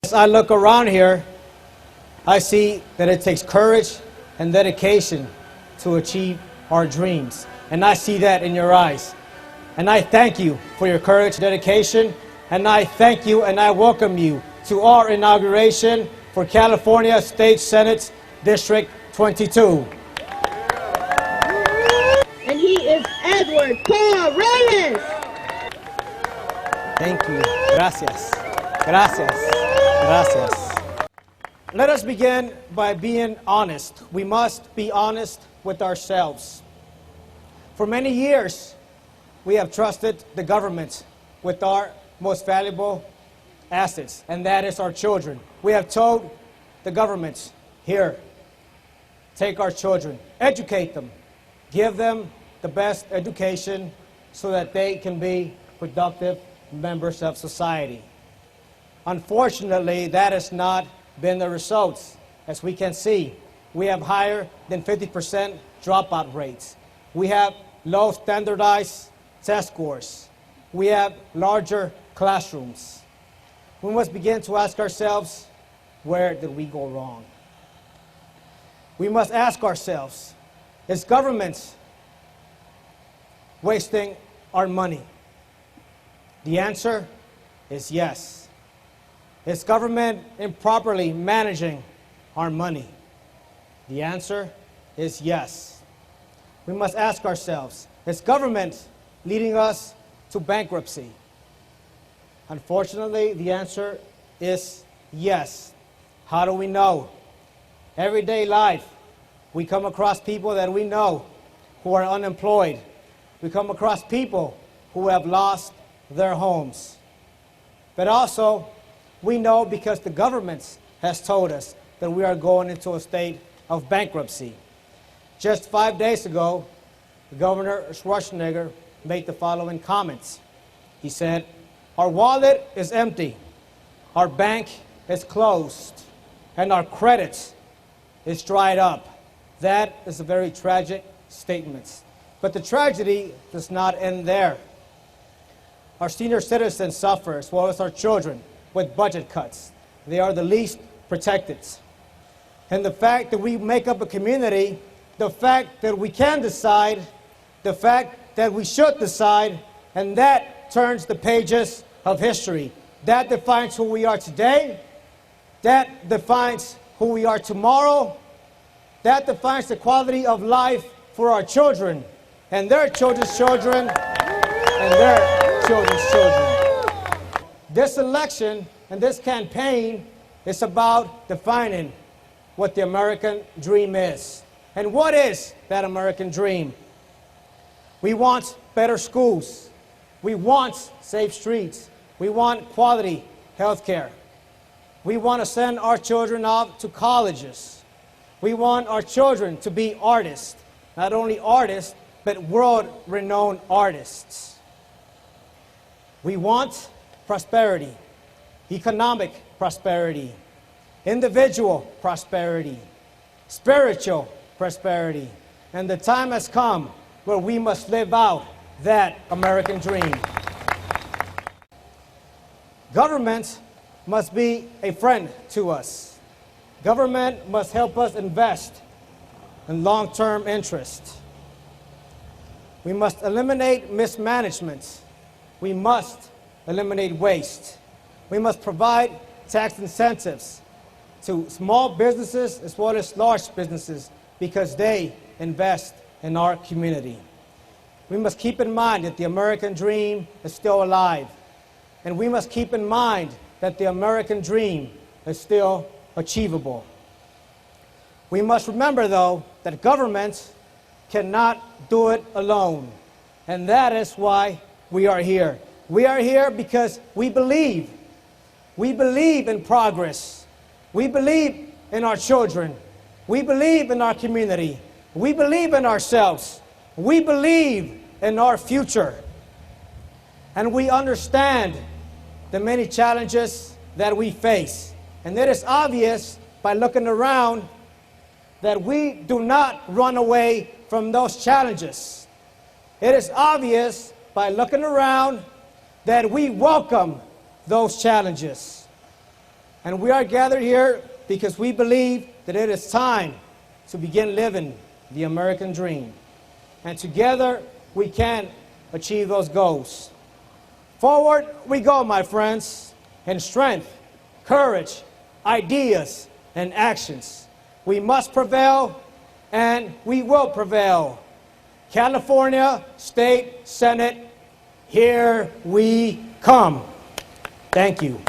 As I look around here, I see that it takes courage and dedication to achieve our dreams. And I see that in your eyes. And I thank you for your courage and dedication. And I thank you and I welcome you to our inauguration for California State Senate District 22. And he is Edward Paul Reyes. Thank you. Gracias. Gracias. Gracias. Let us begin by being honest. We must be honest with ourselves. For many years, we have trusted the government with our most valuable assets, and that is our children. We have told the government, here, take our children, educate them, give them the best education so that they can be productive members of society. Unfortunately, that has not been the results. As we can see, we have higher than 50% dropout rates. We have low standardized test scores. We have larger classrooms. We must begin to ask ourselves, where did we go wrong? We must ask ourselves, is government wasting our money? The answer is yes. Is government improperly managing our money? The answer is yes. We must ask ourselves, is government leading us to bankruptcy? Unfortunately, the answer is yes. How do we know? Everyday life, we come across people that we know who are unemployed. We come across people who have lost their homes. But also, we know because the government has told us that we are going into a state of bankruptcy. Just 5 days ago, Governor Schwarzenegger made the following comments. He said, our wallet is empty, our bank is closed, and our credit is dried up. That is a very tragic statement. But the tragedy does not end there. Our senior citizens suffer, as well as our children, with budget cuts. They are the least protected. And the fact that we make up a community, the fact that we can decide, the fact that we should decide, and that turns the pages of history. That defines who we are today. That defines who we are tomorrow. That defines the quality of life for our children, and their children's children, and their children's children. This election and this campaign is about defining what the American dream is. And what is that American dream? We want better schools. We want safe streets. We want quality health care. We want to send our children off to colleges. We want our children to be artists. Not only artists, but world-renowned artists. We want prosperity, economic prosperity, individual prosperity, spiritual prosperity. And the time has come where we must live out that American dream. Government must be a friend to us. Government must help us invest in long-term interest. We must eliminate mismanagement. We must eliminate waste. We must provide tax incentives to small businesses as well as large businesses because they invest in our community. We must keep in mind that the American dream is still alive. And we must keep in mind that the American dream is still achievable. We must remember, though, that government cannot do it alone. And that is why we are here. We are here because we believe. We believe in progress. We believe in our children. We believe in our community. We believe in ourselves. We believe in our future. And we understand the many challenges that we face. And it is obvious by looking around that we do not run away from those challenges. It is obvious by looking around that we welcome those challenges. And we are gathered here because we believe that it is time to begin living the American dream. And together we can achieve those goals. Forward we go, my friends, in strength, courage, ideas, and actions. We must prevail, and we will prevail. California State Senate, here we come. Thank you.